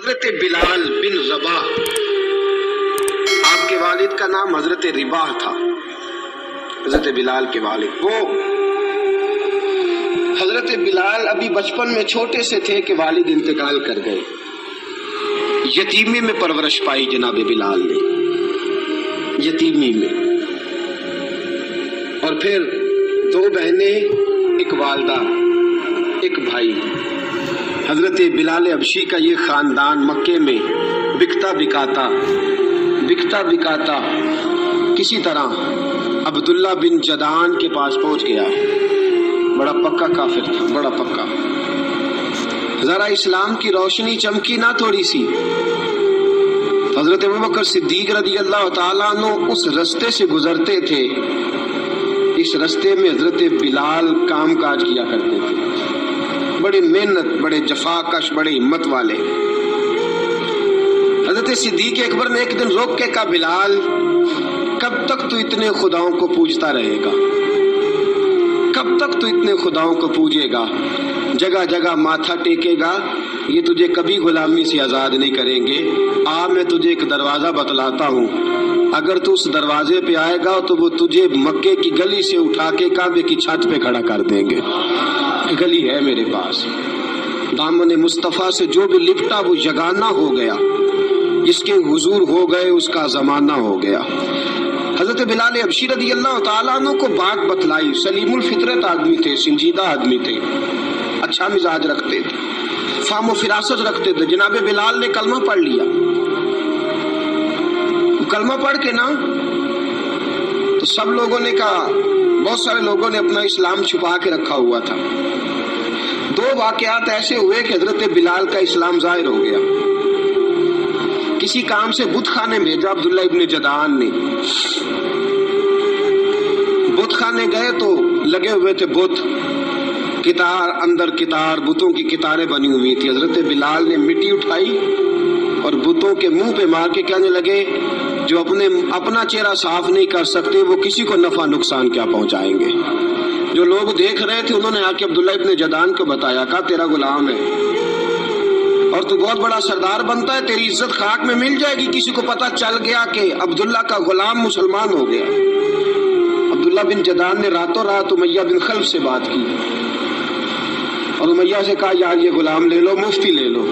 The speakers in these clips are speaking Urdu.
حضرت بلال بن رباح، آپ کے والد کا نام حضرت رباح تھا۔ حضرت بلال کے والد، وہ حضرت بلال ابھی بچپن میں چھوٹے سے تھے کہ والد انتقال کر گئے۔ یتیمی میں پرورش پائی جناب بلال نے، یتیمی میں، اور پھر دو بہنیں، ایک والدہ، ایک بھائی۔ حضرت بلال حبشی کا یہ خاندان مکے میں بکتا بکاتا کسی طرح عبداللہ بن جدعان کے پاس پہنچ گیا۔ بڑا پکا کافر تھا، بڑا پکا۔ ذرا اسلام کی روشنی چمکی نہ تھوڑی سی، حضرت ابوبکر صدیق رضی اللہ تعالیٰ عنہ اس رستے سے گزرتے تھے۔ اس رستے میں حضرت بلال کام کاج کیا کرتے تھے، بڑی محنت، بڑے جفاکش، بڑے ہمت والے۔ حضرت صدیق اکبر نے ایک دن روک کے کہا، بلال کب تک تو اتنے خداؤں کو پوجتا رہے گا؟ کب تک تو اتنے خداؤں کو پوجے گا، جگہ جگہ ماتھا ٹیکے گا؟ یہ تجھے کبھی غلامی سے آزاد نہیں کریں گے۔ میں تجھے ایک دروازہ بتلاتا ہوں، اگر تو اس دروازے پہ آئے گا تو وہ تجھے مکے کی گلی سے اٹھا کے کعبے کی چھت پہ کھڑا کر دیں گے۔ گلی ہے میرے پاس، دامن مصطفیٰ سے جو بھی لپٹا وہ یگانہ ہو گیا، جس کے حضور ہو گئے اس کا زمانہ ہو گیا۔ حضرت بلال حبشی رضی اللہ تعالیٰ عنہ کو بات بتلائی۔ سلیم الفطرت آدمی تھے، سنجیدہ آدمی تھے، اچھا مزاج رکھتے تھے، فہم و فراست رکھتے تھے۔ جناب بلال نے کلمہ پڑھ لیا۔ کلمہ پڑھ کے نا تو سب لوگوں نے کہا، بہت سارے لوگوں نے اپنا اسلام چھپا کے رکھا ہوا تھا۔ دو واقعات ایسے ہوئے کہ حضرت بلال کا اسلام ظاہر ہو گیا۔ کسی کام سے بت خانے بھیجا عبداللہ ابن جدعان نے۔ بت خانے گئے تو لگے ہوئے تھے بت، کتار اندر کتار، بتوں کی کتاریں بنی ہوئی تھی۔ حضرت بلال نے مٹی اٹھائی اور بتوں کے منہ پہ مار کے کہنے لگے، جو اپنا چہرہ صاف نہیں کر سکتے وہ کسی کو نفع نقصان کیا پہنچائیں گے۔ جو لوگ دیکھ رہے تھے انہوں نے آ کے عبداللہ ابن جدعان کو بتایا، کہا تیرا غلام ہے اور تو بہت بڑا سردار بنتا ہے، تیری عزت خاک میں مل جائے گی کسی کو پتہ چل گیا کہ عبداللہ کا غلام مسلمان ہو گیا۔ عبداللہ بن جدعان نے راتوں رات امیہ بن خلف سے بات کی اور امیہ سے کہا، یار یہ غلام لے لو، مفتی لے لو۔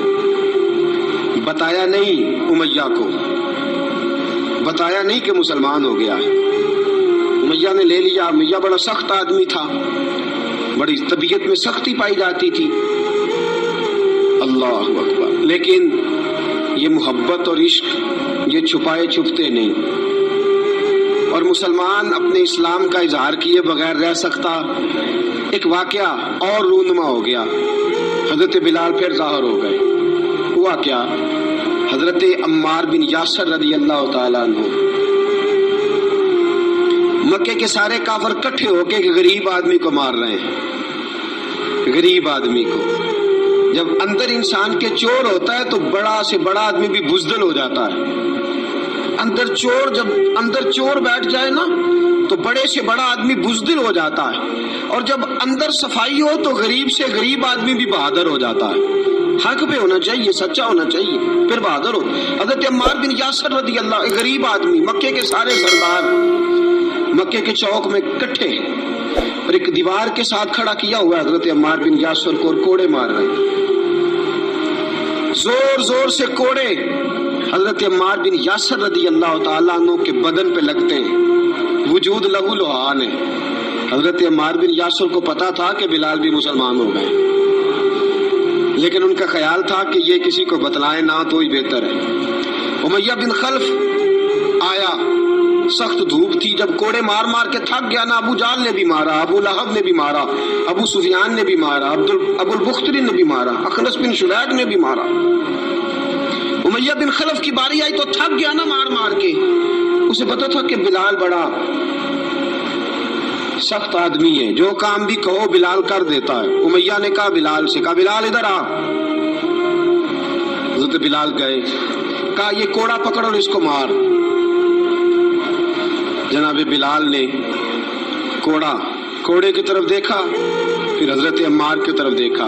بتایا نہیں امیہ کو، بتایا نہیں کہ مسلمان ہو گیا ہے۔ امیہ نے لے لیا۔ امیہ بڑا سخت آدمی تھا، بڑی طبیعت میں سختی پائی جاتی تھی۔ اللہ اکبر۔ لیکن یہ محبت اور عشق یہ چھپائے چھپتے نہیں، اور مسلمان اپنے اسلام کا اظہار کیے بغیر رہ سکتا۔ ایک واقعہ اور رونما ہو گیا، حضرت بلال پھر ظاہر ہو گئے۔ ہوا کیا؟ حضرت عمار بن یاسر رضی اللہ تعالیٰ عنہ، مکے کے سارے کافر کٹھے ہو کے غریب آدمی کو مار رہے ہیں۔ غریب آدمی کو، جب اندر انسان کے چور ہوتا ہے تو بڑا سے بڑا آدمی بھی بزدل ہو جاتا ہے۔ جب اندر چور بیٹھ جائے نا تو بڑے سے بڑا آدمی بزدل ہو جاتا ہے، اور جب اندر صفائی ہو تو غریب سے غریب آدمی بھی بہادر ہو جاتا ہے۔ حق پہ ہونا چاہیے، سچا ہونا چاہیے، پھر بہادر ہو۔ حضرت عمار بن یاسر رضی اللہ، ایک غریب آدمی، مکے کے سارے سردار مکے کے چوک میں کٹھے اور ایک دیوار کے ساتھ کھڑا کیا ہوا ہے حضرت عمار بن یاسر کو، اور کوڑے مار رہے ہیں، زور زور سے کوڑے حضرت عمار بن یاسر رضی اللہ تعالیٰ عنہ کے بدن پہ لگتے ہیں، وجود لہو لہان ہے۔ حضرت عمار بن یاسر کو پتا تھا کہ بلال بھی مسلمان ہو گئے، لیکن ان کا خیال تھا کہ یہ کسی کو بتلائیں نہ تو ہی بہتر ہے۔ امیہ بن خلف آیا، سخت دھوپ تھی، جب کوڑے مار مار کے تھک گیا نا، ابو جال نے بھی مارا، ابو لہب نے بھی مارا، ابو سفیان نے بھی مارا، ابو البختری نے بھی مارا، اخنس بن شلیق نے بھی مارا۔ امیہ بن خلف کی باری آئی تو تھک گیا نا مار مار کے، اسے پتا تھا کہ بلال بڑا سخت آدمی ہے، جو کام بھی کہو بلال کر دیتا ہے۔ امیہ نے کہا بلال سے، کہا بلال ادھر آ۔ حضرت بلال گئے، کہا یہ کوڑا پکڑ اور اس کو مار۔ جناب بلال نے کوڑے کی طرف دیکھا، پھر حضرت عمار کی طرف دیکھا،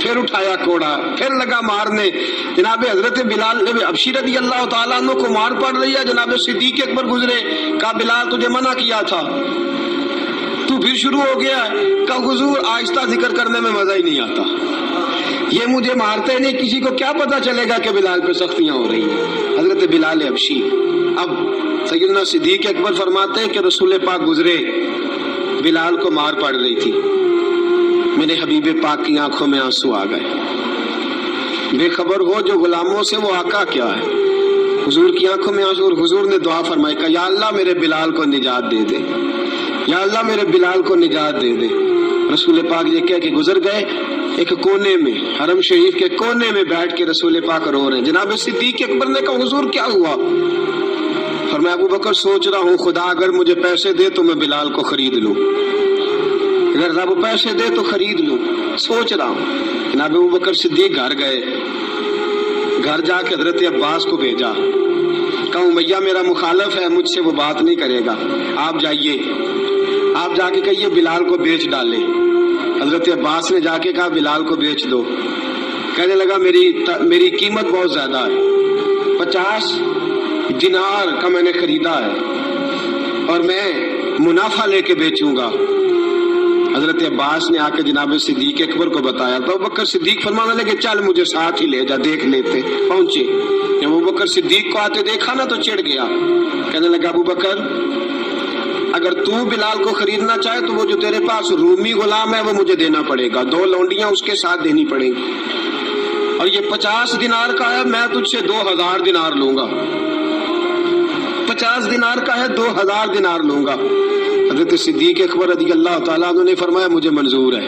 پھر اٹھایا کوڑا، پھر لگا مارنے۔ جناب حضرت بلال حبشی رضی اللہ تعالیٰ عنہ کو مار پڑ رہی ہے، جناب صدیق اکبر گزرے، کہا بلال تجھے منع کیا تھا، تو پھر شروع ہو گیا ہے۔ کہا حضور آہستہ ذکر کرنے میں مزہ ہی نہیں آتا، یہ مجھے مارتے نہیں، کسی کو کیا پتا چلے گا کہ بلال پہ سختیاں ہو رہی ہیں۔ حضرت بلال حبشی، اب سیدنا صدیق اکبر فرماتے ہیں کہ رسول پاک گزرے، بلال کو مار پڑ رہی تھی، میرے حبیب پاک کی آنکھوں میں آنسو آ گئے۔ بے خبر ہو جو غلاموں سے وہ آقا کیا ہے، حضور کی آنکھوں میں آنسو، اور حضور نے دعا فرمائی کہ یا اللہ میرے بلال کو نجات دے دے، یا اللہ میرے بلال کو نجات دے دے۔ رسول پاک یہ کہہ کے گزر گئے، ایک کونے میں، حرم شریف کے کونے میں بیٹھ کے رسول پاک رو رہے ہیں۔ جناب صدیق اکبر نے کہا حضور کیا ہوا؟ فرمایا ابو بکر سوچ رہا ہوں خدا اگر مجھے پیسے دے تو میں بلال کو خرید لوں، اگر رب پیسے دے تو خرید لوں، سوچ رہا ہوں۔ جناب ابو بکر صدیق گھر گئے، گھر جا کے حضرت عباس کو بھیجا، کہا امیہ میرا مخالف ہے، مجھ سے وہ بات نہیں کرے گا، آپ جائیے، آپ جا کے کہیے بلال کو بیچ ڈالے۔ حضرت عباس نے جا کے کہا بلال کو بیچ دو۔ کہنے لگا میری قیمت بہت زیادہ ہے، 50 دینار کا میں نے خریدا ہے اور میں منافع لے کے بیچوں گا۔ حضرت عباس نے آ کے جناب صدیق اکبر کو بتایا تو ابو بکر صدیق فرمانے لگے چل مجھے ساتھ ہی لے جا، دیکھ لیتے۔ پہنچے، جب ابو بکر صدیق کو آتے دیکھا نا تو چڑھ گیا، کہنے لگا ابو بکر اگر تو بلال کو خریدنا چاہے تو وہ جو تیرے پاس رومی غلام ہے وہ مجھے دینا پڑے گا، 2 لونڈیاں اس کے ساتھ دینی پڑیں گی، اور یہ 50 دینار کا ہے، میں تجھ سے 2000 دینار لوں گا، 50 دینار کا ہے 2000 دینار لوں گا۔ حضرت صدیق اکبر رضی اللہ تعالیٰ عنہ نے فرمایا مجھے منظور ہے،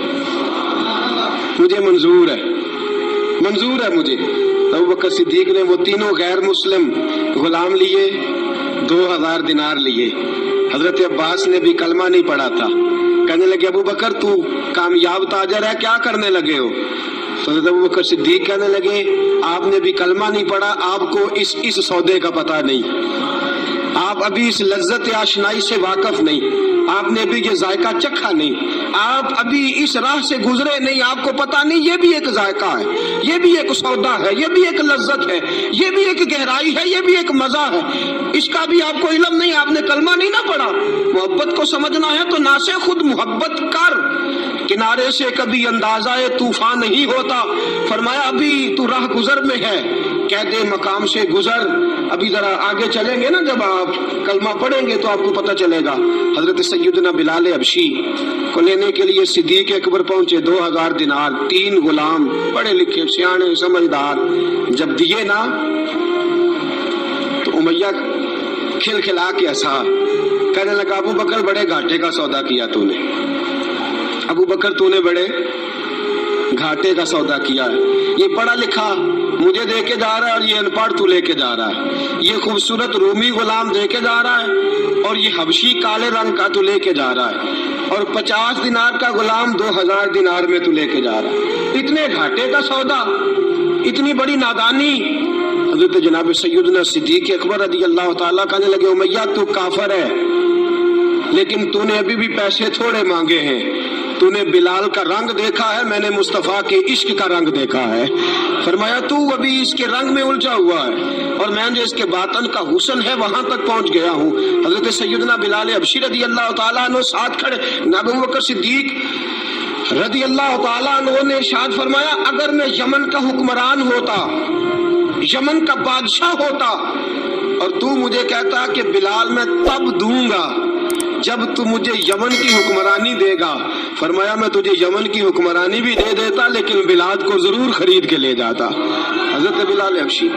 مجھے منظور ہے، منظور ہے مجھے۔ ابو بکر صدیق نے وہ تینوں غیر مسلم غلام لیے، 2000 دینار لیے۔ حضرت عباس نے بھی کلمہ نہیں پڑھا تھا، کہنے لگے ابو بکر تو کامیاب تاجر ہے، کیا کرنے لگے ہو؟ حضرت ابو بکر صدیق کہنے لگے آپ نے بھی کلمہ نہیں پڑھا، آپ کو اس سودے کا پتہ نہیں، آپ ابھی اس لذت آشنائی سے واقف نہیں، آپ نے ابھی یہ ذائقہ چکھا نہیں، آپ ابھی اس راہ سے گزرے نہیں، آپ کو پتہ نہیں یہ بھی ایک ذائقہ ہے، یہ بھی ایک سودا ہے، یہ بھی ایک لذت ہے، یہ بھی ایک گہرائی ہے، یہ بھی ایک مزہ ہے، اس کا بھی آپ کو علم نہیں، آپ نے کلمہ نہیں نہ پڑھا۔ محبت کو سمجھنا ہے تو نہ سے خود محبت کر، کنارے سے کبھی اندازہ طوفان نہیں ہوتا۔ فرمایا ابھی تو راہ گزر میں ہے، کہہ دے مقام سے گزر، ابھی ذرا آگے چلیں گے نا، جب آپ کلمہ پڑھیں گے تو آپ کو پتہ چلے گا۔ حضرت سیدنا بلال حبشی کو لینے کے لیے صدیق اکبر پہنچے، 2000 دینار، 3 غلام پڑھے لکھے سیانے سمجھدار، جب دیے نا تو امیہ کھلکھلا کے ہنسا، کہنے لگا ابو بکر بڑے گھاٹے کا سودا کیا تو نے، ابو بکر تو نے بڑے گھاٹے کا سودا کیا ہے، یہ پڑھا لکھا مجھے دے کے جا رہا ہے اور یہ ان پڑھ تو لے کے جا رہا ہے، یہ خوبصورت رومی غلام دے کے جا رہا ہے اور یہ حبشی کالے رنگ کا تو لے کے جا رہا ہے، اور 50 دینار کا غلام 2000 دینار میں تو لے کے جا رہا ہے، اتنے گھاٹے کا سودا، اتنی بڑی نادانی۔ حضرت جناب سیدنا صدیق اکبر رضی اللہ تعالیٰ کہنے لگے امیہ تو کافر ہے لیکن تو نے ابھی بھی پیسے تھوڑے مانگے ہیں، تو نے بلال کا رنگ دیکھا ہے، میں نے مصطفیٰ کے عشق کا رنگ دیکھا ہے۔ فرمایا تو ابھی اس کے رنگ میں الجھا ہوا ہے اور میں جو اس کے باطن کا حسن ہے وہاں تک پہنچ گیا ہوں۔ حضرت سیدنا بلال حبشی رضی اللہ تعالیٰ عنہ ساتھ کھڑے، ابو بکر صدیق رضی اللہ تعالیٰ عنہ نے ارشاد فرمایا اگر میں یمن کا حکمران ہوتا، یمن کا بادشاہ ہوتا اور تو مجھے کہتا کہ بلال میں تب دوں گا جب تو مجھے یمن کی حکمرانی دے گا، فرمایا میں تجھے یمن کی حکمرانی بھی دے دیتا لیکن بلال کو ضرور خرید کے لے جاتا۔ حضرت بلال حبشی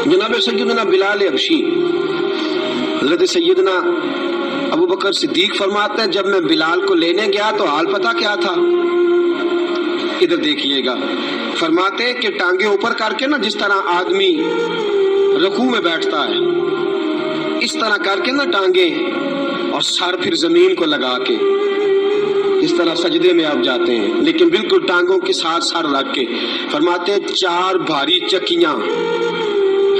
جناب سیدنا بلال حبشی، حضرت سیدنا ابو بکر صدیق فرماتے ہیں جب میں بلال کو لینے گیا تو حال پتہ کیا تھا؟ ادھر دیکھیے گا، فرماتے کہ ٹانگیں اوپر کر کے نا جس طرح آدمی رکوع میں بیٹھتا ہے اس طرح کر کے نا ٹانگیں اور سر پھر زمین کو لگا کے اس طرح سجدے میں آپ جاتے ہیں، لیکن بالکل ٹانگوں کے ساتھ سر رکھ کے، فرماتے 4 بھاری چکیاں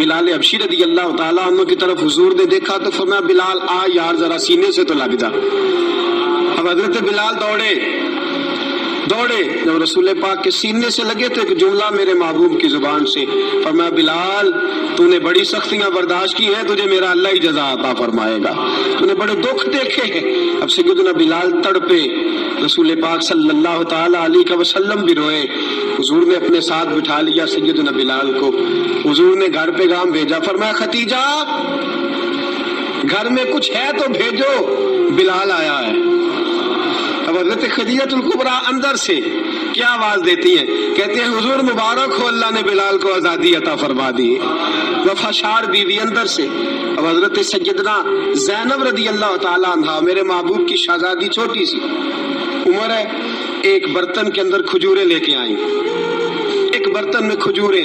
بلال حبشی رضی اللہ تعالیٰ عنہ کی طرف حضور نے دیکھا تو فرمایا بلال آ یار ذرا سینے سے تو لگ جا. اب حضرت بلال دوڑے. جب رسول پاک کے سینے سے لگے تو ایک جملہ میرے محبوب کی زبان سے فرمایا بلال تو نے بڑی سختیاں برداشت کی ہیں, تجھے میرا اللہ ہی جزا عطا فرمائے گا, تو نے بڑے دکھ دیکھے ہیں. اب سیدنا بلال تڑپے, رسول پاک صلی اللہ تعالی علیہ وسلم بھی روئے. حضور نے اپنے ساتھ بٹھا لیا سیدنا بلال کو. حضور نے گھر پیغام بھیجا, فرمایا ختیجہ گھر میں کچھ ہے تو بھیجو, بلال آیا ہے. اب حضرت خدیجہ الکبریٰ اندر سے کیا آواز دیتی ہیں, کہتے ہیں حضور مبارک ہو, اللہ نے بلال کو آزادی عطا فرما دی. وفاشار بیوی اندر سے. اب حضرت سیدنا زینب رضی اللہ تعالیٰ عنہ میرے محبوب کی شہزادی, چھوٹی سی عمر ہے, ایک برتن کے اندر کھجوریں لے کے آئیں. ایک برتن میں کھجوریں,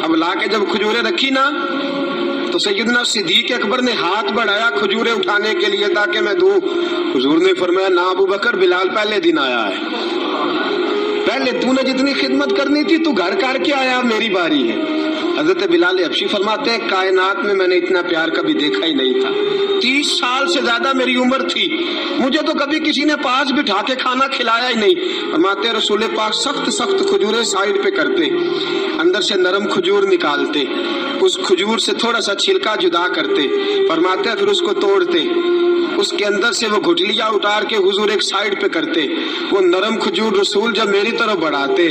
اب لا کے جب کھجوریں رکھی نا تو سیدنا صدیق اکبر نے ہاتھ بڑھایا کھجوریں اٹھانے کے لیے تاکہ میں دوں. حضور نے فرمایا نہ ابو بکر, بلال پہلے دن آیا ہے, پہلے تو نے جتنی خدمت کرنی تھی تو گھر کر کے آیا, میری باری ہے. حضرت بلال حبشی فرماتے ہیں کائنات میں میں نے اتنا پیار کبھی دیکھا ہی نہیں تھا. 30 سال سے زیادہ میری عمر تھی, مجھے تو کبھی کسی نے پاس بٹھا کے کھانا کھلایا ہی نہیں. فرماتے رسول پاک سخت کھجوریں سائڈ پہ کرتے, اندر سے نرم کھجور نکالتے, اس کھجور سے تھوڑا سا چھلکا جدا کرتے, فرماتے پھر اس کو توڑتے, اس کے اندر سے وہ گھٹلیاں اتار کے حضور ایک سائڈ پہ کرتے. وہ نرم کھجور رسول جب میری طرف بڑھاتے,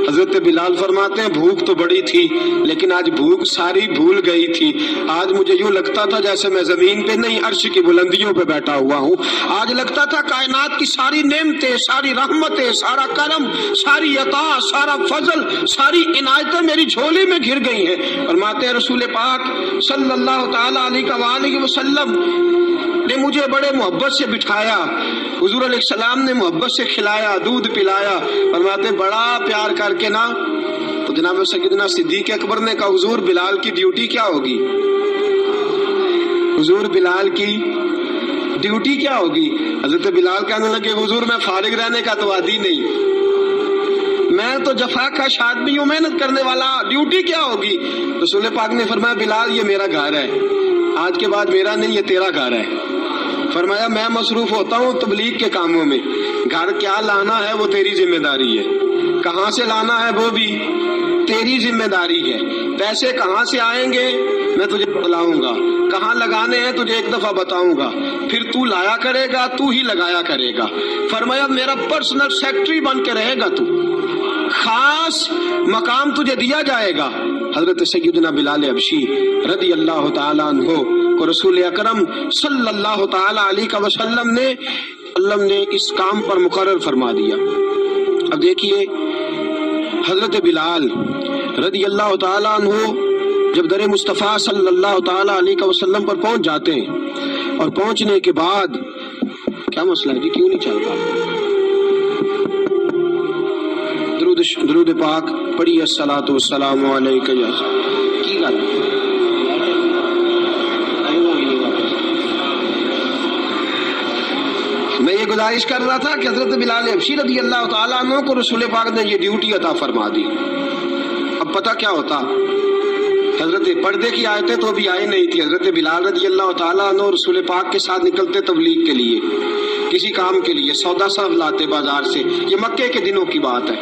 حضرت بلال فرماتے ہیں بھوک تو بڑی تھی لیکن آج بھوک ساری بھول گئی تھی. آج مجھے یوں لگتا تھا جیسے میں زمین پہ نہیں عرش کی بلندیوں پہ بیٹھا ہوا ہوں. آج لگتا تھا کائنات کی ساری نعمتیں, ساری رحمتیں, سارا کرم, ساری عطا, سارا فضل, ساری عنایتیں میری جھولی میں گھر گئی ہیں. فرماتے ہیں رسول پاک صلی اللہ تعالی علیہ وسلم نے مجھے بڑے محبت سے بٹھایا, حضور علیہ السلام نے محبت سے کھلایا, دودھ پلایا. فرماتے بڑا پیار کر کے نا تو جناب سیدنا صدیق اکبر نے کہا حضور بلال کی ڈیوٹی کیا ہوگی, حضور بلال کی ڈیوٹی کیا ہوگی. حضرت بلال کہنے لگے حضور میں فارغ رہنے کا تو عادی نہیں, میں تو جفا کا آدمی ہوں, محنت کرنے والا, ڈیوٹی کیا ہوگی. رسول پاک نے فرمایا بلال یہ میرا گھر ہے, آج کے بعد میرا نہیں یہ تیرا گھر ہے. فرمایا میں مصروف ہوتا ہوں تبلیغ کے کاموں میں, گھر کیا لانا ہے وہ تیری ذمہ داری ہے, کہاں سے لانا ہے وہ بھی تیری ذمہ داری ہے, پیسے کہاں سے آئیں گے میں تجھے بتلاؤں گا, کہاں لگانے ہیں تجھے ایک دفعہ بتاؤں گا, پھر تو لایا کرے گا, تو ہی لگایا کرے گا. فرمایا میرا پرسنل سیکٹری بن کے رہے گا, تو خاص مقام تجھے دیا جائے گا. حضرت سیدنا بلال حبشی رضی اللہ تعالیٰ عنہ کو رسول اکرم صلی اللہ تعالیٰ علیہ وسلم نے اس کام پر مقرر فرما دیا. اب دیکھیے حضرت بلال رضی اللہ تعالیٰ عنہ جب در مصطفیٰ صلی اللہ تعالیٰ علیہ وسلم پر پہنچ جاتے ہیں, اور پہنچنے کے بعد کیا مسئلہ ہے جی, کیوں نہیں چل رہا؟ درود پاک پڑھی الصلاۃ والسلام علیک یا کی گل. میں یہ گزارش کر رہا تھا کہ حضرت بلال حبشی رضی اللہ تعالیٰ عنہ کو رسول پاک نے یہ ڈیوٹی عطا فرما دی. اب پتہ کیا ہوتا, حضرت پردے کی آیتیں تو ابھی آئی نہیں تھی. حضرت بلال رضی اللہ تعالیٰ عنہ رسول پاک کے ساتھ نکلتے تبلیغ کے لیے, کسی کام کے لیے, سودا صاحب لاتے بازار سے. یہ مکے کے دنوں کی بات ہے,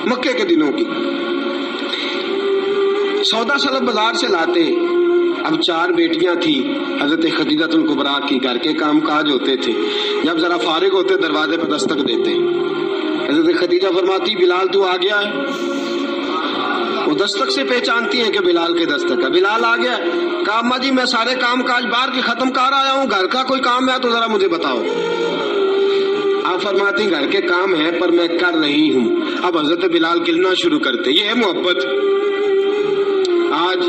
مکے کے دنوں کی. سودا صاحب بازار سے لاتے. اب 4 بیٹیاں تھی حضرت خدیجہ الکبریٰ کی, گھر کے کام کاج ہوتے تھے. جب ذرا فارغ ہوتے دروازے پہ دستک دیتے. حضرت خدیجہ فرماتی بلال تو آ گیا ہے. وہ دستک سے پہچانتی ہے کہ بلال کے دستک ہے. بلال آ گیا. کہا اماں جی میں سارے کام کاج باہر کے ختم کر آیا ہوں, گھر کا کوئی کام ہے تو ذرا مجھے بتاؤ. آپ فرماتی گھر کے کام ہیں پر میں کر رہی ہوں. اب حضرت بلال گلنا شروع کرتے. یہ ہے محبت. آج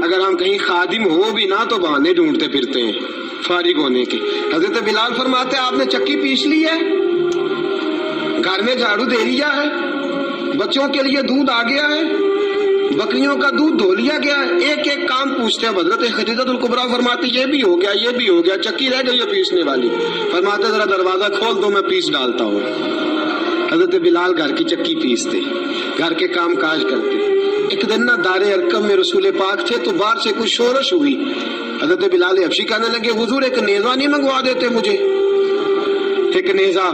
اگر ہم کہیں خادم ہو بھی نہ تو بہانے ڈھونڈتے پھرتے ہیں فارغ ہونے کے. حضرت بلال فرماتے آپ نے چکی پیس لی ہے, گھر میں جھاڑو دے لیا ہے, بچوں کے لیے دودھ آ گیا ہے, بکریوں کا دودھ دھو لیا گیا ہے. ایک ایک کام پوچھتے ہیں. حضرت خدیجہ الکبریٰ فرماتی یہ بھی ہو گیا, یہ بھی ہو گیا, چکی رہ گئی ہے پیسنے والی. فرماتے ذرا دروازہ کھول دو میں پیس ڈالتا ہوں. حضرت بلال گھر کی چکی پیستے, گھر کے کام کاج کرتے. ایک دن نا دار ارقم میں رسول پاک تھے تو باہر سے کچھ شورش ہوئی. حضرت بلال حبشی کہنے لگے حضور ایک نیزہ نہیں منگوا دیتے مجھے؟ ایک نیزہ.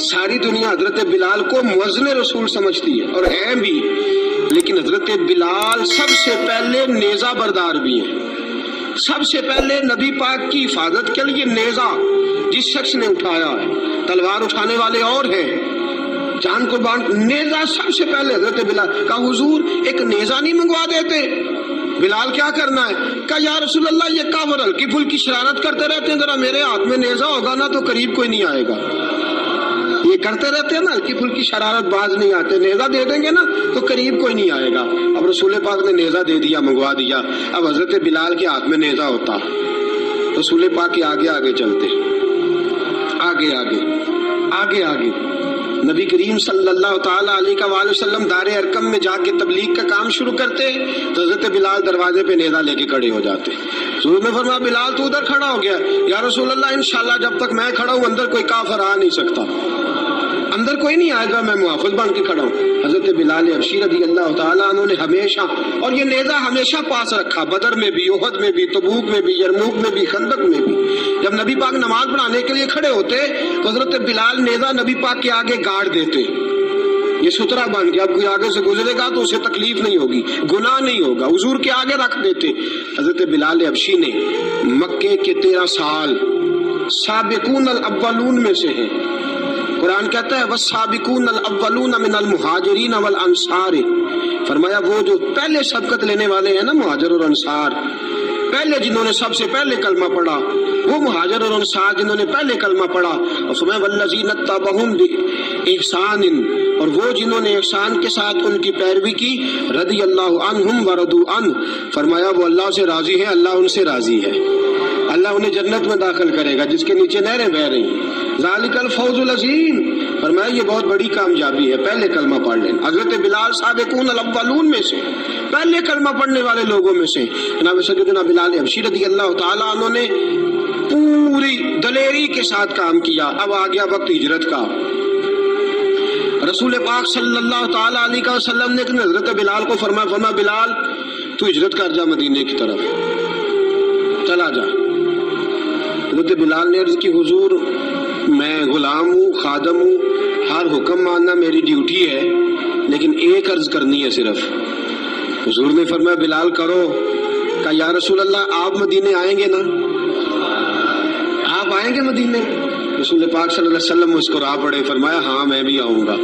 ساری دنیا حضرت بلال کو مؤذن رسول سمجھتی ہے اور ہے بھی، لیکن حضرت بلال سب سے پہلے نیزہ بردار بھی ہیں. سب سے پہلے نبی پاک کی حفاظت کے لیے نیزہ جس شخص نے اٹھایا ہے، تلوار اٹھانے والے اور ہیں، جان قربان. نیزہ سب سے پہلے حضرت بلال. کہا حضور ایک نیزہ نہیں منگوا دیتے؟ بلال کیا کرنا ہے؟ کہا یا رسول اللہ یہ کافر ہلکی پھلکی شرارت کرتے رہتے ہیں، ذرا میرے ہاتھ میں نیزہ ہوگا نا تو قریب کوئی نہیں آئے گا. یہ کرتے رہتے ہیں نا ہلکی پھلکی شرارت، باز نہیں آتے. نیزہ دے دیں گے نا تو قریب کوئی نہیں آئے گا. اب رسول پاک نے نیزہ دے دیا، منگوا دیا. اب حضرت بلال کے ہاتھ میں نیزہ ہوتا، رسول پاک کے آگے آگے چلتے، آگے آگے آگے آگے. نبی کریم صلی اللہ تعالی علیہ وآلہ وسلم دار ارقم میں جا کے تبلیغ کا کام شروع کرتے تو حضرت بلال دروازے پہ نیزہ لے کے کھڑے ہو جاتے. حضور نے فرمایا بلال تو ادھر کھڑا ہو گیا. یا رسول اللہ انشاءاللہ جب تک میں کھڑا ہوں اندر کوئی کافر آ نہیں سکتا، اندر کوئی نہیں آئے گا، میں محافظ بن کے کھڑا ہوں. حضرت بلال حبشی رضی اللہ تعالیٰ عنہ نے ہمیشہ، اور یہ نیزہ ہمیشہ پاس رکھا، بدر میں بھی، احد میں بھی، تبوک میں بھی، یرموک میں بھی، خندق میں بھی. جب نبی پاک نماز پڑھانے کے لیے کھڑے ہوتے تو حضرت بلال نیزہ نبی پاک کے آگے گاڑ دیتے. یہ سترا بن گیا، اب کوئی آگے سے گزرے گا تو اسے تکلیف نہیں ہوگی، گناہ نہیں ہوگا، حضور کے آگے رکھ دیتے. حضرت بلال حبشی نے مکے کے 13 سال سابقون الاولون میں سے ہیں. قرآن کہتا ہے والسابقون الاولون من المہاجرین والانصار. فرمایا وہ جو پہلے سبقت لینے والے ہیں نا مہاجر اور انصار، پہلے جنہوں نے سب سے پہلے کلمہ پڑھا، وہ مہاجر اور انصار جنہوں نے پہلے کلمہ پڑھا. اور فرمایا والذین اتبعوہم بإحسان، اور وہ جنہوں نے احسان کے ساتھ ان کی پیروی کی، رضی اللہ عنہم ورضوا عنہ. فرمایا وہ اللہ سے راضی ہے، اللہ ان سے راضی ہے. اللہ انہیں جنت میں داخل کرے گا جس کے نیچے نہریں بہہ رہی ہیں. ذالک الفوز العظیم. فرمایا یہ بہت بڑی کامیابی ہے، پہلے کلمہ پڑھ لیں. حضرت بلال سابقون الاولون میں سے، پہلے کلمہ پڑھنے والے لوگوں میں سے. جناب سیدنا بلال حبشی رضی اللہ تعالیٰ عنہ نے پوری دلیری کے ساتھ کام کیا. اب آ گیا وقت ہجرت کا. رسول پاک صلی اللہ تعالیٰ علیہ وسلم نے حضرت بلال کو فرمایا بلال تو ہجرت کر جا مدینے کی طرف، چلا جا. حضرت بلال نے عرض کی حضور میں غلام ہوں، خادم ہوں، ہر حکم ماننا میری ڈیوٹی ہے، لیکن ایک عرض کرنی ہے صرف. حضور نے فرمایا بلال کرو. کہا یا رسول اللہ آپ مدینے آئیں گے نا؟ آپ آئیں گے مدینے؟ رسول پاک صلی اللہ علیہ وسلم مسکرا پڑے، فرمایا ہاں میں بھی آؤں گا.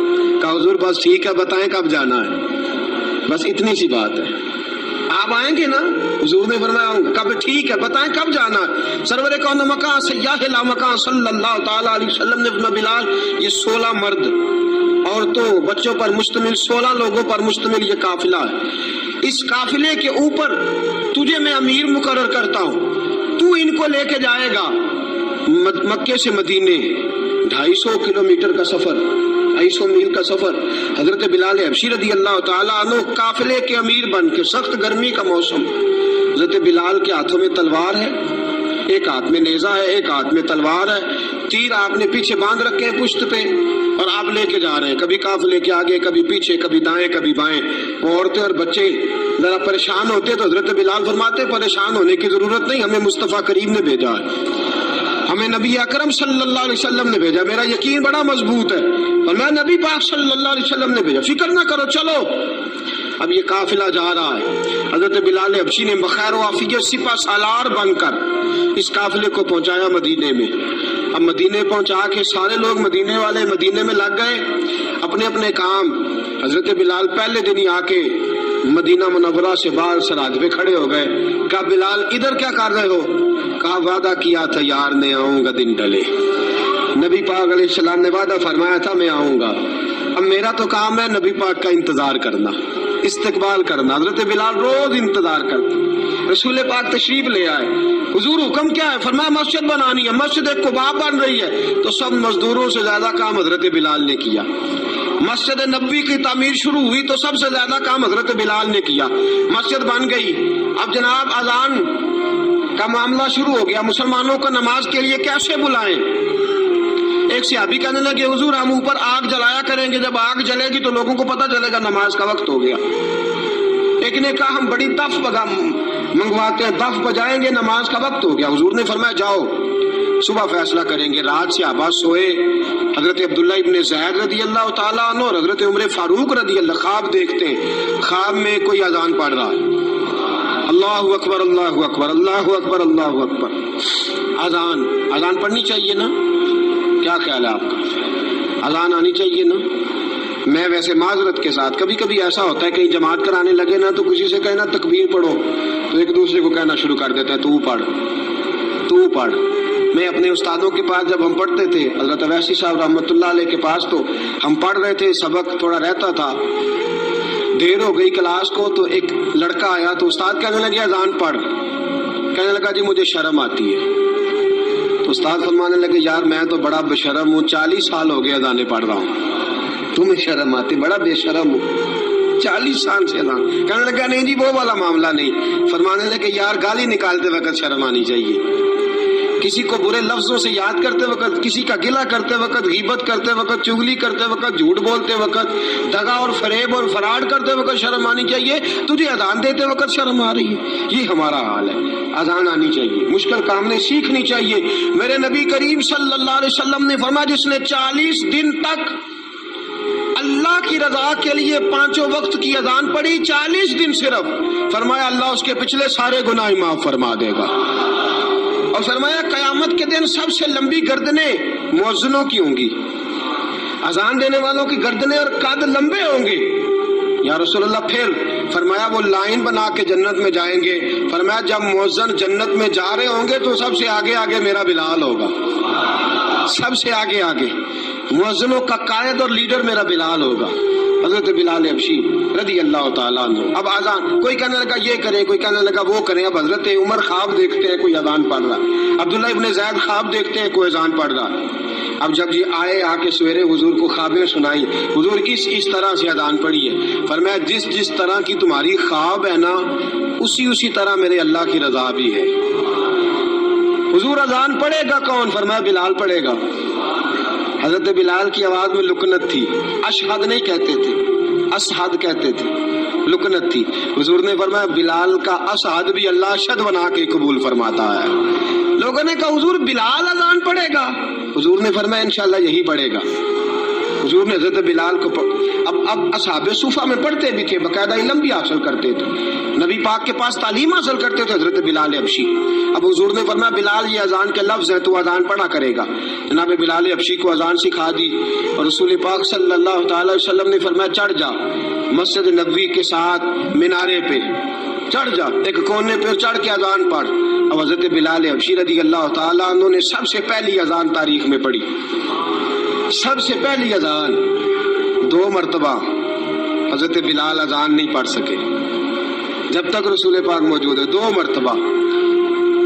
کہا حضور بس ٹھیک ہے، بتائیں کب جانا ہے، بس اتنی سی بات ہے. آپ آئیں گے نا؟ حضور نے فرمایا آؤں گا. کب ٹھیک ہے بتائیں کب جانا ہے. سرور کون مکان سیاح لا مکان صلی اللہ تعالیٰ علیہ وسلم نے فرمایا بلال یہ 16 مرد عورتوں بچوں پر مشتمل 16 لوگوں پر مشتمل یہ قافلہ ہے. اس قافلے کے اوپر تجھے میں امیر مقرر کرتا ہوں، تو ان کو لے کے جائے گا مکے سے مدینے 250 کلومیٹر کا سفر، 250 میل کا سفر. حضرت بلال حبشی رضی اللہ تعالیٰ عنہ قافلے کے امیر بن کے، سخت گرمی کا موسم، حضرت بلال کے ہاتھوں میں تلوار ہے، ایک ہاتھ میں نیزہ ہے، ایک ہاتھ میں تلوار ہے، تیر آپ نے پیچھے باندھ رکھے ہیں پشت پہ، اور آپ لے کے جا رہے ہیں کبھی قافلے کے آگے، کبھی پیچھے، کبھی دائیں کبھی بائیں. عورتیں اور بچے ذرا پریشان ہوتے تو حضرت بلال فرماتے پریشان ہونے کی ضرورت نہیں، ہمیں مصطفیٰ کریم نے بھیجا ہے، ہمیں نبی اکرم صلی اللہ علیہ وسلم نے بھیجا، میرا یقین بڑا مضبوط ہے اور میں نبی پاک صلی اللہ علیہ وسلم نے بھیجا، فکر نہ کرو چلو. اب یہ قافلہ جا رہا ہے. حضرت بلال حبشی نے بخیر و عافیت سپہ سالار بن کر اس قافلے کو پہنچایا مدینے میں. اب مدینے پہنچا کے سارے لوگ مدینے والے مدینے میں لگ گئے اپنے اپنے کام. حضرت بلال پہلے دن ہی آ کے مدینہ منورہ سے باہر سرحد پہ کھڑے ہو گئے. کہا بلال ادھر کیا کر رہے ہو؟ کہا وعدہ کیا تھا یار نے آؤں گا دن ڈلے. نبی پاک علیہ السلام نے وعدہ فرمایا تھا میں آؤں گا. اب میرا تو کام ہے نبی پاک کا انتظار کرنا، استقبال کرنا. حضرت بلال روز انتظار کرتے. رسول پاک تشریف لے آئے. حضور حکم کیا ہے؟ فرمایا مسجد بنانی ہے. مسجد قباء بن رہی ہے تو سب مزدوروں سے زیادہ کام حضرت بلال نے کیا. مسجد نبوی کی تعمیر شروع ہوئی تو سب سے زیادہ کام حضرت بلال نے کیا. مسجد بن گئی. اب جناب اذان کا معاملہ شروع ہو گیا. مسلمانوں کو نماز کے لیے کیسے بلائیں؟ ایک صحابی کہنے لگے حضور ہم اوپر آگ جلایا کریں گے، جب آگ جلے گی تو لوگوں کو پتہ چلے گا نماز کا وقت ہو گیا. ایک نے کہا ہم بڑی دف منگواتے ہیں، دف بجائیں گے، نماز کا وقت ہو گیا۔ حضور نے فرمایا جاؤ صبح فیصلہ کریں گے۔ رات سے صحابہ سوئے، حضرت عبداللہ ابن زید رضی اللہ تعالیٰ عنہ اور حضرت عمر فاروق رضی اللہ خواب دیکھتے ہیں، خواب میں کوئی اذان پڑھ رہا ہے، اللہ اکبر اللہ اکبر اللہ اکبر اللہ اکبر۔ اذان پڑھنی چاہیے نا؟ کیا خیال ہے آپ کا؟ اذان آنی چاہیے نا؟ میں ویسے معذرت کے ساتھ کبھی کبھی ایسا ہوتا ہے کہیں جماعت کرانے لگے نا تو کسی سے کہنا تکبیر پڑھو تو ایک دوسرے کو کہنا شروع کر دیتا ہے تو پڑھ۔ میں اپنے استادوں کے پاس جب ہم پڑھتے تھے، حضرت اویسی صاحب رحمۃ اللہ علیہ کے پاس، تو ہم پڑھ رہے تھے، سبق تھوڑا رہتا تھا، دیر ہو گئی کلاس کو، تو ایک لڑکا آیا تو استاد کہنے لگے اذان پڑھ، کہنے لگا جی مجھے شرم آتی ہے۔ تو استاد فرمانے لگے یار میں تو بڑا بے شرم ہوں، 40 سال ہو گئے اذانیں پڑھ رہا ہوں، تمہیں شرم آتی؟ بڑا بے شرم ہوں، 40 سال سے اذان۔ کہنے لگا نہیں جی وہ والا معاملہ نہیں۔ فرمانے لگے یار گالی نکالتے وقت شرم آنی چاہیے، کسی کو برے لفظوں سے یاد کرتے وقت، کسی کا گلہ کرتے وقت، غیبت کرتے وقت، چغلی کرتے وقت، جھوٹ بولتے وقت، دغا اور فریب اور فراڈ کرتے وقت شرم آنی چاہیے، تجھے اذان دیتے وقت شرم آ رہی ہے۔ یہ ہمارا حال ہے، اذان آنی چاہیے، مشکل کام نہیں سیکھنی چاہیے۔ میرے نبی کریم صلی اللہ علیہ وسلم نے فرمایا جس نے 40 دن تک اللہ کی رضا کے لیے 5 وقت کی اذان پڑھی، 40 دن صرف، فرمایا اللہ اس کے پچھلے سارے گناہ معاف فرما دے گا۔ اور فرمایا قیامت کے دن سب سے لمبی گردنیں مؤذنوں کی ہوں گی، اذان دینے والوں کی گردنیں اور قد لمبے ہوں گے۔ یا رسول اللہ پھر فرمایا وہ لائن بنا کے جنت میں جائیں گے۔ فرمایا جب مؤذن جنت میں جا رہے ہوں گے تو سب سے آگے آگے میرا بلال ہوگا، سب سے آگے آگے مؤذنوں کا قائد اور لیڈر میرا بلال ہوگا، حضرت بلال حبشی رضی اللہ تعالیٰ عنہ۔ اب اذان کوئی کہنے لگا یہ کریں، کوئی کہنے لگا وہ کریں۔ اب حضرت عمر خواب دیکھتے ہیں کوئی اذان پڑھ رہا، عبداللہ ابن زید خواب دیکھتے ہیں کوئی اذان پڑھ رہا۔ اب جب یہ آئے آ کے سویرے حضور کو خوابیں سنائی، حضور کی اس طرح سے اذان پڑھی ہے۔ فرمایا جس طرح کی تمہاری خواب ہے نا اسی طرح میرے اللہ کی رضا بھی ہے۔ حضور اذان پڑھے گا کون؟ فرمایا بلال پڑھے گا۔ حضرت بلال کی آواز میں لکنت تھی، اشہد نہیں کہتے تھے، اشہد کہتے تھے، لکنت تھی۔ حضور نے فرمایا بلال کا اشہد بھی اللہ اشہد بنا کے قبول فرماتا ہے۔ لوگوں نے کہا حضور بلال اذان پڑھے گا؟ حضور نے فرمایا انشاءاللہ یہی پڑھے گا۔ حضور نے حضرت بلال کو اب اصحاب صوفہ میں پڑھتے بھی تھے، باقاعدہ علم بھی حاصل کرتے تھے، نبی پاک کے پاس تعلیم حاصل کرتے تھے حضرت بلال حبشی۔ اب حضور نے فرمایا بلال یہ اذان کے لفظ ہیں تو اذان پڑھا کرے گا۔ جناب بلال حبشی کو اذان سکھا دی اور رسول پاک صلی اللہ تعالی وسلم نے فرمایا چڑھ جا مسجد نبوی کے ساتھ مینارے پہ، چڑھ جا ایک کونے پہ چڑھ کے اذان پڑھ۔ اب حضرت بلال حبشی رضی اللہ تعالیٰ عنہ نے سب سے پہلی اذان تاریخ میں پڑھی، سب سے پہلی اذان 2 مرتبہ حضرت بلال اذان نہیں پڑھ سکے جب تک رسول پاک موجود ہے، 2 مرتبہ۔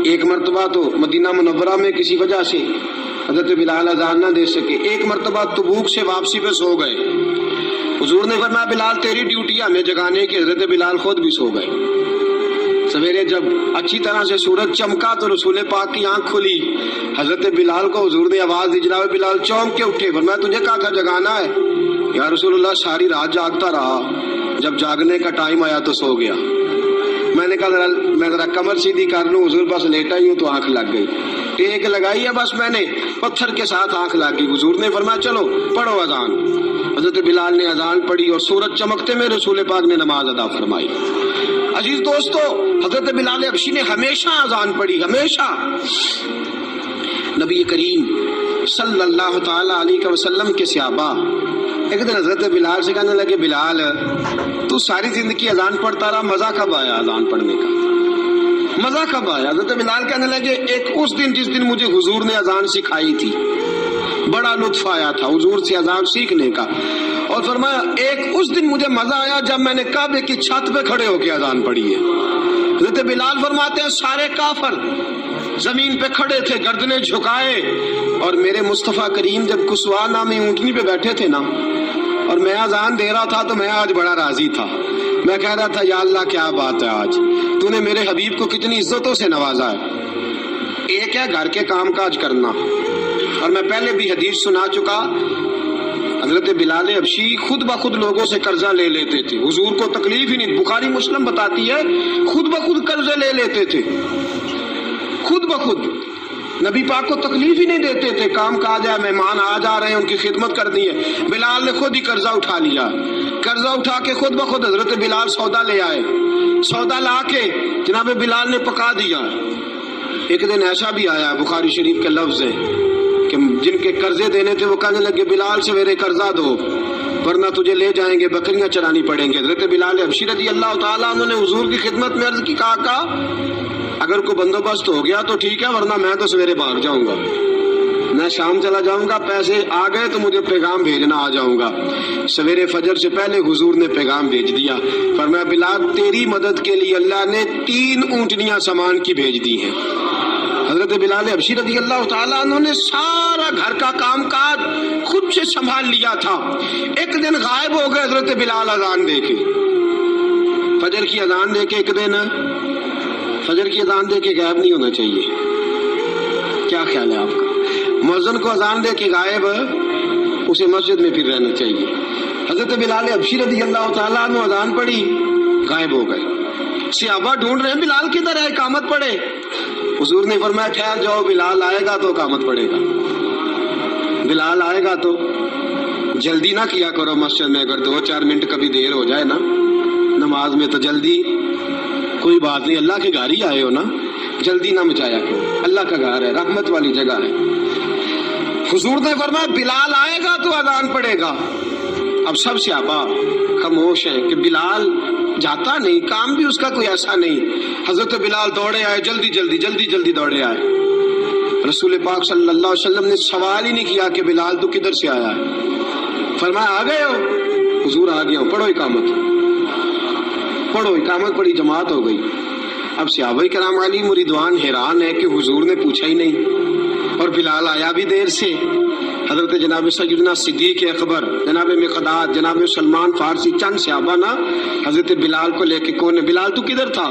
ایک مرتبہ تو مدینہ منورہ میں کسی وجہ سے حضرت بلال اذان نہ دے سکے، ایک مرتبہ تبوک سے واپسی پہ سو گئے۔ حضور نے فرمایا بلال تیری ڈیوٹی ہمیں جگانے کی، حضرت بلال خود بھی سو گئے۔ سویرے جب اچھی طرح سے سورج چمکا تو رسول پاک کی آنکھ کھلی، حضرت بلال کو حضور نے آواز دی، جناب بلال چونک کے اٹھے، فرمایا تجھے کہا تھا جگانا ہے؟ یا رسول اللہ ساری رات جاگتا رہا، جب جاگنے کا ٹائم آیا تو سو گیا۔ میں نے کہا میں ذرا کمر سیدھی کر لوں، حضور بس لیٹا ہی ہوں تو آنکھ لگ گئی، ٹیک لگائی ہے بس میں نے، پتھر کے ساتھ آنکھ لگ گئی۔ حضور نے فرمایا چلو پڑھو اذان۔ حضرت بلال نے اذان پڑھی اور سورج چمکتے میں رسول پاک نے نماز ادا فرمائی۔ عزیز دوستو حضرت بلال حبشی نے ہمیشہ اذان پڑھی، ہمیشہ۔ نبی کریم صلی اللہ تعالی علیہ وسلم کے صحابہ ایک دن حضرت بلال سے کہنے لگے بلال تو ساری زندگی اذان پڑھتا رہا، مزہ کب آیا اذان پڑھنے کا؟ مزہ کب آیا؟ حضرت بلال کہنے لگے ایک اس دن جس دن مجھے حضور نے اذان سکھائی تھی، بڑا لطف آیا تھا حضور سے اذان سیکھنے کا، اور فرمایا ایک اس دن مجھے مزہ آیا جب میں نے کعبے کی چھت پہ کھڑے ہو کے اذان پڑھی ہے۔ حضرت بلال فرماتے ہیں سارے کافر زمین پہ کھڑے تھے گردنیں جھکائے، اور میرے مصطفیٰ کریم جب کسوا نامی اونٹنی پہ بیٹھے تھے نا اور میں اذان دے رہا تھا تو میں آج بڑا راضی تھا، میں کہہ رہا تھا یا اللہ کیا بات ہے، آج تو نے میرے حبیب کو کتنی عزتوں سے نوازا ہے۔ ایک ہے گھر کے کام کاج کرنا، اور میں پہلے بھی حدیث سنا چکا، حضرت بلال حبشی خود بخود لوگوں سے قرضہ لے لیتے تھے، حضور کو تکلیف ہی نہیں، بخاری مسلم بتاتی ہے خود بخود قرضے لے لیتے تھے، خود بخود نبی پاک کو تکلیف ہی نہیں دیتے تھے، کام کاج ہے، مہمان آ جا رہے ہیں، ان کی خدمت کرنی ہے، بلال نے خود ہی قرضہ اٹھا لیا، قرضہ اٹھا کے خود بخود حضرت بلال سودا لے آئے، سودا لا کے جناب بلال نے پکا دیا۔ ایک دن ایسا بھی آیا بخاری شریف کے لفظ ہے کہ جن کے قرضے دینے تھے وہ کہنے لگے بلال سویرے قرضہ دو ورنہ تجھے لے جائیں گے، بکریاں چرانی پڑیں گے۔ حضرت بلال حبشی رضی اللہ تعالیٰ عنہ نے حضور کی خدمت میں عرض کی، کہا اگر کوئی بندوبست ہو گیا تو ٹھیک ہے، ورنہ میں تو سویرے بھاگ جاؤں گا، میں شام چلا جاؤں گا، پیسے آ گئے تو مجھے پیغام بھیجنا، آ جاؤں گا۔ سویرے فجر سے پہلے حضور نے پیغام بھیج دیا، فرمایا بلال تیری مدد کے لیے اللہ نے 3 اونٹنیاں سامان کی بھیج دی ہیں۔ حضرت بلال حبشی رضی اللہ تعالیٰ عنہ نے سارا گھر کا کام کاج خود سے سنبھال لیا تھا۔ ایک دن غائب ہو گئے حضرت بلال اذان دے کے، فجر کی اذان دے کے، ایک دن فجر کی اذان دے کے غائب نہیں ہونا چاہیے، کیا خیال ہے آپ کا؟ مؤذن کو اذان دے کے غائب اسے مسجد میں پھر رہنا چاہیے۔ حضرت بلال حبشی رضی اللہ تعالیٰ عنہ اذان پڑھی، غائب ہو گئے، صحابہ ڈھونڈ رہے ہیں بلال کدھر ہے، اقامت پڑھے۔ حضور نے فرمایا ٹھہر جاؤ، بلال آئے گا تو اقامت پڑھے گا، بلال آئے گا تو جلدی نہ کیا کرو مسجد میں، اگر 2-4 منٹ کبھی دیر ہو جائے نا نماز میں تو جلدی کوئی بات نہیں، اللہ کے گھر ہی آئے ہو نا، جلدی نہ مچایا کرو، اللہ کا گھر ہے، رحمت والی جگہ ہے۔ حضور نے فرمایا بلال آئے گا تو اذان پڑے گا۔ اب سب صحابہ خاموش ہیں کہ بلال جاتا نہیں، کام بھی اس کا کوئی ایسا نہیں۔ حضرت بلال دوڑے آئے، جلدی دوڑے آئے۔ رسول پاک صلی اللہ علیہ وسلم نے سوال ہی نہیں کیا کہ بلال تو کدھر سے آیا ہے، فرمایا آ گئے ہو؟ حضور آ گیا ہوں، پڑھو اقامت، پڑھو اقامت پڑھی، جماعت ہو گئی۔ اب صحابہ کرام علیہم رضوان حیران ہے کہ حضور نے پوچھا ہی نہیں اور بلال آیا بھی دیر سے۔ حضرت جناب سیدنا صدیق اکبر، جناب مقداد، جناب سلمان فارسی، چند صحابہ نا حضرت بلال کو لے کے، کون ہے بلال تو کدھر تھا؟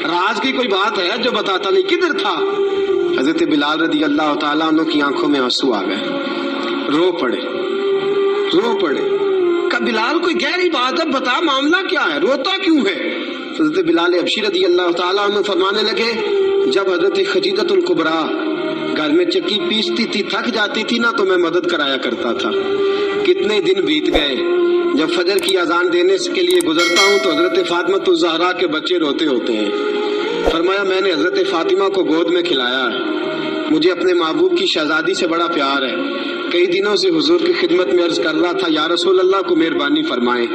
راز کی کوئی بات ہے جو بتاتا نہیں، کدھر تھا؟ حضرت بلال رضی اللہ تعالیٰ عنہ کی آنکھوں میں آنسو آ گئے، رو پڑے۔ کہ بلال کوئی گہری بات ہے، بتا معاملہ کیا ہے، روتا کیوں ہے؟ حضرت بلال حبشی رضی اللہ تعالیٰ عنہ فرمانے لگے جب حضرت خدیجہ الکبریٰ گھر میں چکی پیستی تھی، تھک جاتی تھی نا تو میں مدد کرایا کرتا تھا۔ کتنے دن بیت گئے، جب فجر کی اذان دینے کے لیے گزرتا ہوں تو حضرت فاطمہ الزہرا کے بچے روتے ہوتے ہیں۔ فرمایا میں نے حضرت فاطمہ کو گود میں کھلایا ہے، مجھے اپنے محبوب کی شہزادی سے بڑا پیار ہے۔ کئی دنوں سے حضور کی خدمت میں عرض کر رہا تھا یا رسول اللہ کو مہربانی فرمائیں۔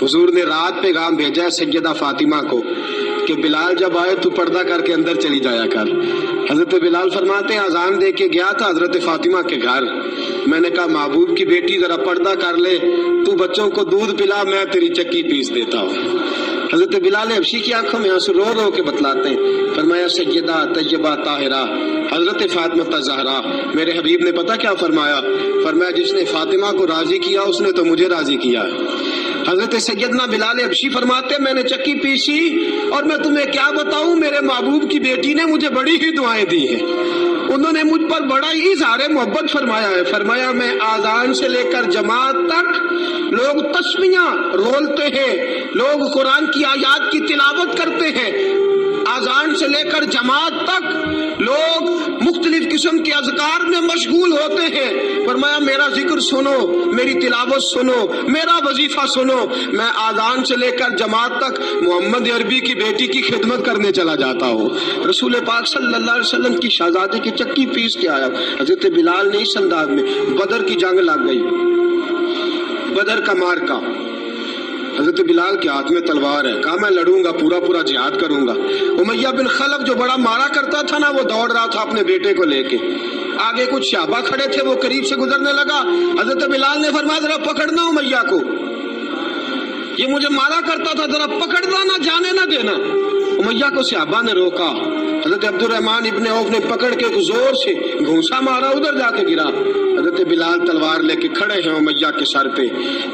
حضور نے رات پیغام بھیجا ہے سیدہ فاطمہ کو کہ بلال جب آئے تو پردہ کر کے اندر چلی جایا کر۔ حضرت بلال فرماتے ہیں اذان دے کے گیا تھا حضرت فاطمہ کے گھر، میں نے کہا محبوب کی بیٹی ذرا پردہ کر لے، تو بچوں کو دودھ پلا، میں تیری چکی پیس دیتا ہوں۔ حضرت بلال حبشی کی آنکھوں میں آنسو رو کے بتلاتے ہیں، فرمایا سیدہ طیبہ طاہرہ حضرت فاطمہ الزہرا، میرے حبیب نے پتہ کیا فرمایا؟ فرمایا جس نے فاطمہ کو راضی کیا اس نے تو مجھے راضی کیا۔ حضرت سیدنا بلال حبشی فرماتے میں نے چکی پیسی اور میں تمہیں کیا بتاؤں، میرے محبوب کی بیٹی نے مجھے بڑی ہی دعائیں دی ہیں، انہوں نے مجھ پر بڑا ہی اظہار محبت فرمایا ہے۔ فرمایا میں آذان سے لے کر جماعت تک لوگ تسمیہ رولتے ہیں، لوگ قرآن کی آیات کی تلاوت کرتے ہیں، آذان سے لے کر جماعت تک لوگ مختلف قسم کے اذکار میں مشغول ہوتے ہیں۔ فرمایا میرا ذکر سنو، میری تلاوت سنو، میرا وظیفہ سنو، میں آذان سے لے کر جماعت تک محمد عربی کی بیٹی کی خدمت کرنے چلا جاتا ہوں۔ رسول پاک صلی اللہ علیہ وسلم کی شہزادی کی چکی پیس کے آیا۔ حضرت بلال نے اس انداز میں، بدر کی جنگ لگ گئی، بدر کا مارکا، حضرت بلال کے ہاتھ میں تلوار ہے، کہا میں لڑوں گا، پورا جہاد کروں گا۔ امیہ بن خلف جو بڑا مارا کرتا تھا نا وہ دوڑ رہا تھا اپنے بیٹے کو لے کے، آگے کچھ صحابہ کھڑے تھے، وہ قریب سے گزرنے لگا، حضرت بلال نے فرمایا ذرا پکڑنا امیہ کو، یہ مجھے مارا کرتا تھا، ذرا پکڑنا، نہ جانے نہ دینا۔ امیہ کو صحابہ نے روکا، حضرت عبد الرحمن ابن عوف نے پکڑ کے زور سے گھونسا مارا، ادھر جا کے گرا۔ حضرت بلال تلوار لے کے کھڑے ہیں امیہ کے سر پہ،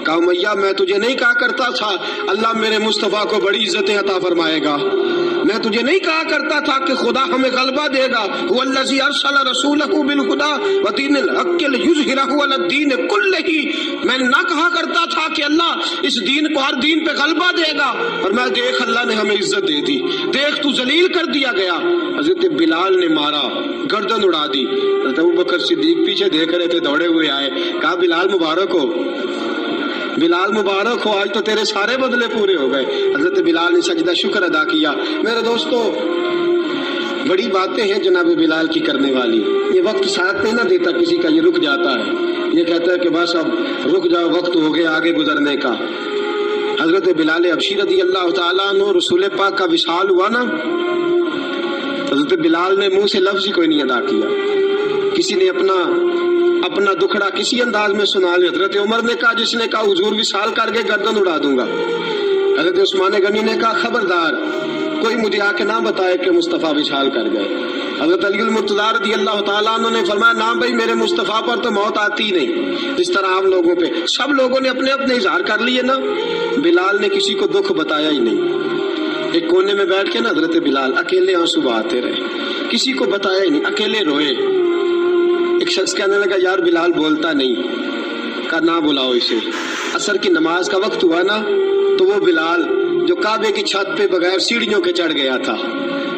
کہا امیہ میں تجھے نہیں کہا کرتا تھا اللہ میرے مصطفیٰ کو بڑی عزتیں عطا فرمائے گا، میں تجھے نہیں کہا کرتا تھا کہ خدا ہمیں غلبہ دے گا، والذی ارسل رسولہ بالہدی ودین الحق لیظہرہ علی الدین کلہ، میں نہ کہا کرتا تھا کہ اللہ اس دین کو ہر دین پہ غلبہ دے گا، اور میں دیکھ اللہ نے ہمیں عزت دے دی، دیکھ تو ذلیل کر دیا گیا۔ حضرت بلال نے مارا، گردن اڑا دی۔ حضرت ابوبکر صدیق پیچھے دیکھ رہے تھے، دوڑے ہوئے آئے، کہا بلال مبارک ہو، بلال مبارک ہو، آج تو تیرے سارے بدلے پورے ہو گئے۔ حضرت بلال نے سجدہ شکر ادا کیا۔ میرے دوستو، بڑی باتیں ہیں جناب بلال کی کرنے والی، یہ وقت ساتھ نہیں نہ دیتا کسی کا، یہ رک جاتا ہے، یہ کہتا ہے کہ بس اب رک جاؤ، وقت ہو گیا آگے گزرنے کا۔ حضرت بلال حبشی رضی اللہ تعالیٰ عنہ، رسول پاک کا وصال ہوا نا، حضرت بلال نے منہ سے لفظ ہی کوئی نہیں ادا کیا، کسی نے اپنا دکھڑا کسی انداز میں سنا لیا۔ حضرت عمر نے کہا، جس نے کہا حضور وصال کر گئے گردن اڑا دوں گا۔ حضرت عثمان غنی نے کہا خبردار کوئی مجھے آ کے نہ بتائے کہ مصطفیٰ وصال کر گئے۔ حضرت علی المرتضیٰ رضی اللہ تعالیٰ عنہ نے فرمایا، نہ بھائی میرے مصطفیٰ پر تو موت آتی ہی نہیں، جس طرح عام لوگوں پہ سب لوگوں نے اپنے اپنے اظہار کر لیے نا، بلال نے کسی کو دکھ بتایا ہی نہیں۔ ایک کونے میں بیٹھ کے نا حضرت بلال اکیلے آنسو بہاتے رہے، کسی کو بتایا ہی نہیں، اکیلے روئے۔ ایک شخص کہنے لگا یار بلال بولتا نہیں، کہا نہ بلاؤ اسے۔ عصر کی نماز کا وقت ہوا نا، تو وہ بلال جو کعبے کی چھت پہ بغیر سیڑھیوں کے چڑھ گیا تھا،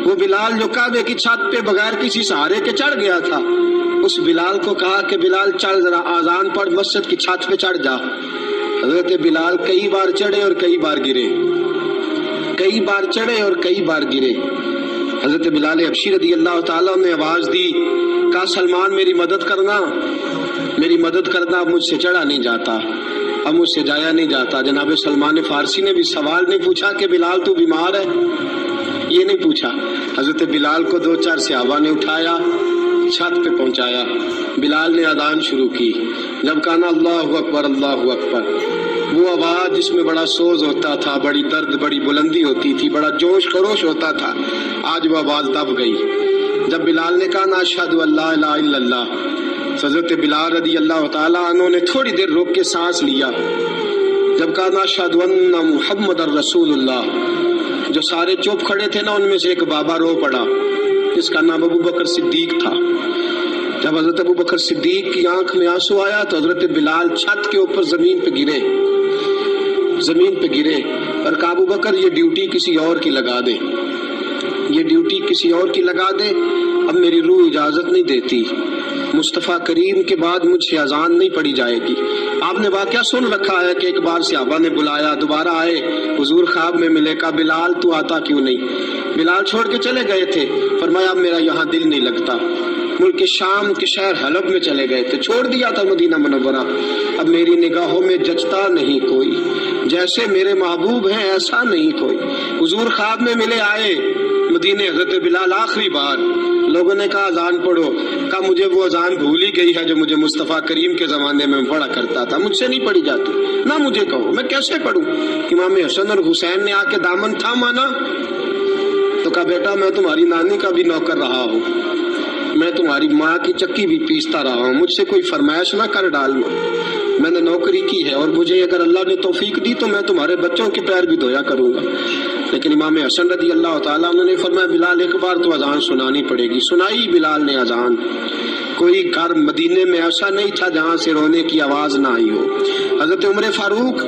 وہ بلال جو کعبے کی چھت پہ بغیر کسی سہارے کے چڑھ گیا تھا، اس بلال کو کہا کہ بلال چل ذرا آذان پڑھ، مسجد کی چھت پہ چڑھ جا۔ حضرت بلال کئی بار چڑھے اور کئی بار گرے، کئی بار چڑھے اور کئی بار گرے۔ حضرت بلال حبشی رضی اللہ تعالیٰ نے آواز دی، کہا سلمان میری مدد کرنا، میری مدد کرنا، اب مجھ سے چڑھا نہیں جاتا، اب مجھ سے جایا نہیں جاتا۔ جناب سلمان فارسی نے بھی سوال نہیں پوچھا کہ بلال تو بیمار ہے، یہ نہیں پوچھا۔ حضرت بلال کو 2-4 صحابہ نے اٹھایا، چھت پہ پہنچایا، بلال نے اذان شروع کی۔ جب کہا نا اللہ اکبر اللہ اکبر، وہ آواز جس میں بڑا سوز ہوتا تھا، بڑی درد، بڑی بلندی ہوتی تھی، بڑا جوش خروش ہوتا تھا، آج وہ آواز دب گئی۔ جب بلال نے کہا نا اشہد ان لا الہ الا اللہ، حضرت بلال رضی اللہ تعالیٰ عنہ نے تھوڑی دیر روک کے سانس لیا۔ جب کہا نا اشہد ان محمد الرسول اللہ، جو سارے چپ کھڑے تھے نا، ان میں سے ایک بابا رو پڑا، جس کا نام ابو بکر صدیق تھا۔ جب حضرت ابو بکر صدیق کی آنکھ میں آنسو آیا تو حضرت بلال چھت کے اوپر زمین پہ گرے، زمین پہ گرے اور کہا ابو بکر یہ ڈیوٹی کسی اور کی لگا دے، یہ ڈیوٹی کسی اور کی لگا دے، اب میری روح اجازت نہیں دیتی، مصطفیٰ کریم کے بعد مجھ سے اذان نہیں پڑھی جائے گی۔ آپ نے واقعہ سن رکھا ہے کہ ایک بار صحابہ نے بلایا، دوبارہ آئے، حضور خواب میں ملے، کہا بلال تو آتا کیوں نہیں؟ بلال چھوڑ کے چلے گئے تھے، فرمایا اب میرا یہاں دل نہیں لگتا۔ ملک شام کے شہر حلب میں چلے گئے تھے، چھوڑ دیا تھا مدینہ منورہ، اب میری نگاہوں میں جچتا نہیں کوئی، جیسے میرے محبوب ہیں ایسا نہیں کوئی۔ حضور خواب میں ملے، آئے مدینے، حضرت بلال آخری بار، لوگوں نے کہا اذان پڑھو، کہا مجھے وہ اذان بھول ہی گئی ہے جو مجھے مصطفیٰ کریم کے زمانے میں پڑھا کرتا تھا، مجھ سے نہیں پڑھی جاتی، نہ مجھے کہو، میں کیسے پڑھوں؟ امام حسن اور حسین نے آ کے دامن تھاما نا، تو کہا بیٹا میں تمہاری نانی کا بھی نوکر رہا ہوں، میں تمہاری ماں کی چکی بھی پیستا رہا ہوں، مجھ سے کوئی فرمائش نہ کر ڈالنا، میں نے نوکری کی ہے، اور مجھے اگر اللہ نے توفیق دی تو میں تمہارے بچوں کے پیر بھی دھویا کروں گا۔ لیکن امام حسن رضی اللہ تعالیٰ عنہ نے فرمایا بلال ایک بار تو اذان سنانی پڑے گی۔ سنائی بلال نے اذان۔ کوئی گھر مدینے میں ایسا نہیں تھا جہاں سے رونے کی آواز نہ آئی ہو۔ حضرت عمر فاروق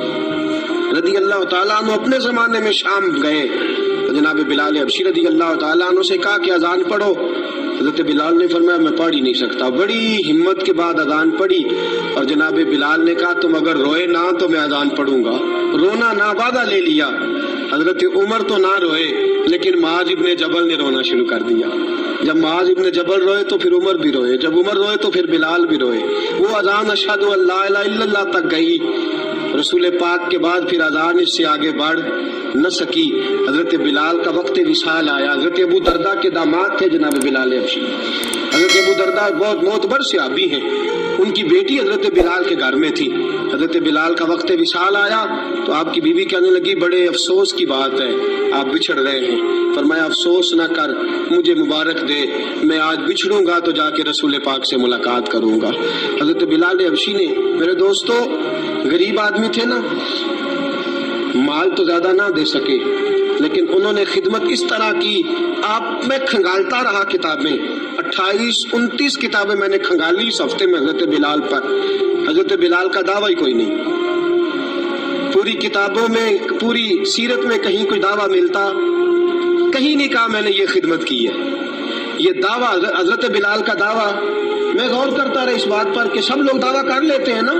رضی اللہ تعالیٰ عنہ اپنے زمانے میں شام گئے، جناب بلال حبشی رضی اللہ تعالیٰ عنہ سے کہا کہ اذان پڑھو، حضرت بلال نے فرمایا میں پڑھ ہی نہیں سکتا، بڑی ہمت کے بعد اذان پڑھی، اور جناب بلال نے کہا تم اگر روئے نہ تو میں اذان پڑھوں گا، رونا نہ، وعدہ لے لیا۔ حضرت عمر تو نہ روئے، لیکن معاذ ابن جبل نے رونا شروع کر دیا۔ جب معاذ ابن جبل روئے تو پھر عمر بھی روئے، جب عمر روئے تو پھر بلال بھی روئے۔ وہ اذان اشہد ان لا الہ الا اللہ تک گئی، رسول پاک کے بعد پھر اذان اس سے آگے بڑھ نہ سکی۔ حضرت بلال کا وقت وصال آیا۔ حضرت ابو درداء کے داماد تھے جناب بلال حبشی۔ حضرت ابو درداء بہت معتبر صحابی ہیں، ان کی بیٹی حضرت بلال کے گھر میں تھی۔ حضرت بلال کا وقت وصال آیا تو آپ کی بیوی کہنے لگی بڑے افسوس کی بات ہے، آپ بچھڑ رہے ہیں۔ فرمایا افسوس نہ کر، مجھے مبارک دے، میں آج بچھڑوں گا تو جا کے رسول پاک سے ملاقات کروں گا۔ حضرت بلال حبشی نے، میرے دوستو، غریب آدمی تھے نا، مال تو زیادہ نہ دے سکے، لیکن انہوں نے خدمت اس طرح کی، آپ میں کھنگالتا رہا کتابیں، 28-29 کتابیں میں نے کھنگالی اس ہفتے میں حضرت بلال پر۔ حضرت بلال کا دعویٰ ہی کوئی نہیں، پوری کتابوں میں، پوری سیرت میں کہیں کوئی دعویٰ ملتا؟ کہیں نہیں کہا میں نے یہ خدمت کی ہے۔ یہ دعویٰ حضرت بلال کا دعویٰ، میں غور کرتا رہا اس بات پر کہ سب لوگ دعویٰ کر لیتے ہیں نا،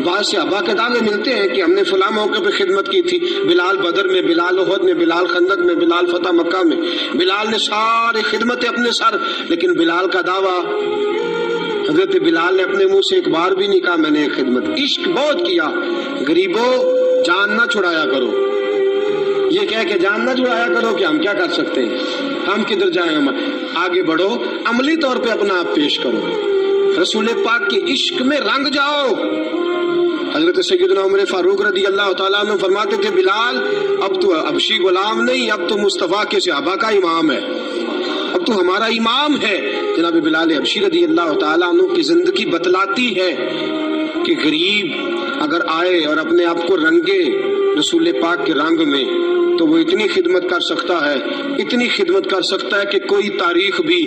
بعض صحابہ کے دعوے ملتے ہیں کہ ہم نے فلاں موقع پہ خدمت کی تھی، بلال بدر میں، بلال احد میں، بلال خندق میں، بلال فتح مکہ میں، بلال نے سارے خدمتیں اپنے سر، لیکن بلال کا دعویٰ، حضرت بلال نے اپنے منہ سے ایک بار بھی نہیں کہا میں نے خدمت۔ عشق بہت کیا، غریبوں جان نہ چھڑایا کرو، یہ کہہ کے جان نہ چھڑایا کرو کہ ہم کیا کر سکتے ہیں، ہم کدھر جائیں، ہم آگے بڑھو، عملی طور پہ اپنا آپ پیش کرو، رسول پاک کے عشق میں رنگ جاؤ۔ حضرت سیدنا عمر فاروق رضی اللہ تعالیٰ عنہ فرماتے تھے بلال اب تو حبشی غلام نہیں، اب تو مصطفیٰ کے صحابہ کا امام ہے، اب تو ہمارا امام ہے۔ جناب بلال حبشی رضی اللہ تعالیٰ عنہ کی زندگی بتلاتی ہے کہ غریب اگر آئے اور اپنے آپ کو رنگے رسول پاک کے رنگ میں تو وہ اتنی خدمت کر سکتا ہے، اتنی خدمت کر سکتا ہے کہ کوئی تاریخ بھی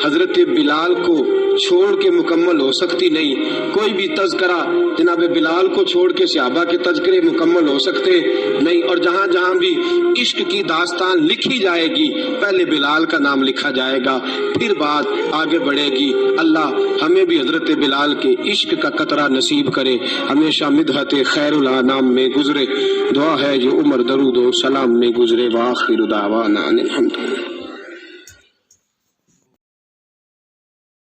حضرت بلال کو چھوڑ کے مکمل ہو سکتی نہیں، کوئی بھی تذکرہ جناب بلال کو چھوڑ کے صحابہ کے تذکرے مکمل ہو سکتے نہیں، اور جہاں جہاں بھی عشق کی داستان لکھی جائے گی پہلے بلال کا نام لکھا جائے گا، پھر بات آگے بڑھے گی۔ اللہ ہمیں بھی حضرت بلال کے عشق کا قطرہ نصیب کرے، ہمیشہ مدحت خیر الانام میں گزرے۔ دعا ہے جو عمر درود و سلام میں گزرے، وآخر دعوانا ان الحمدللہ۔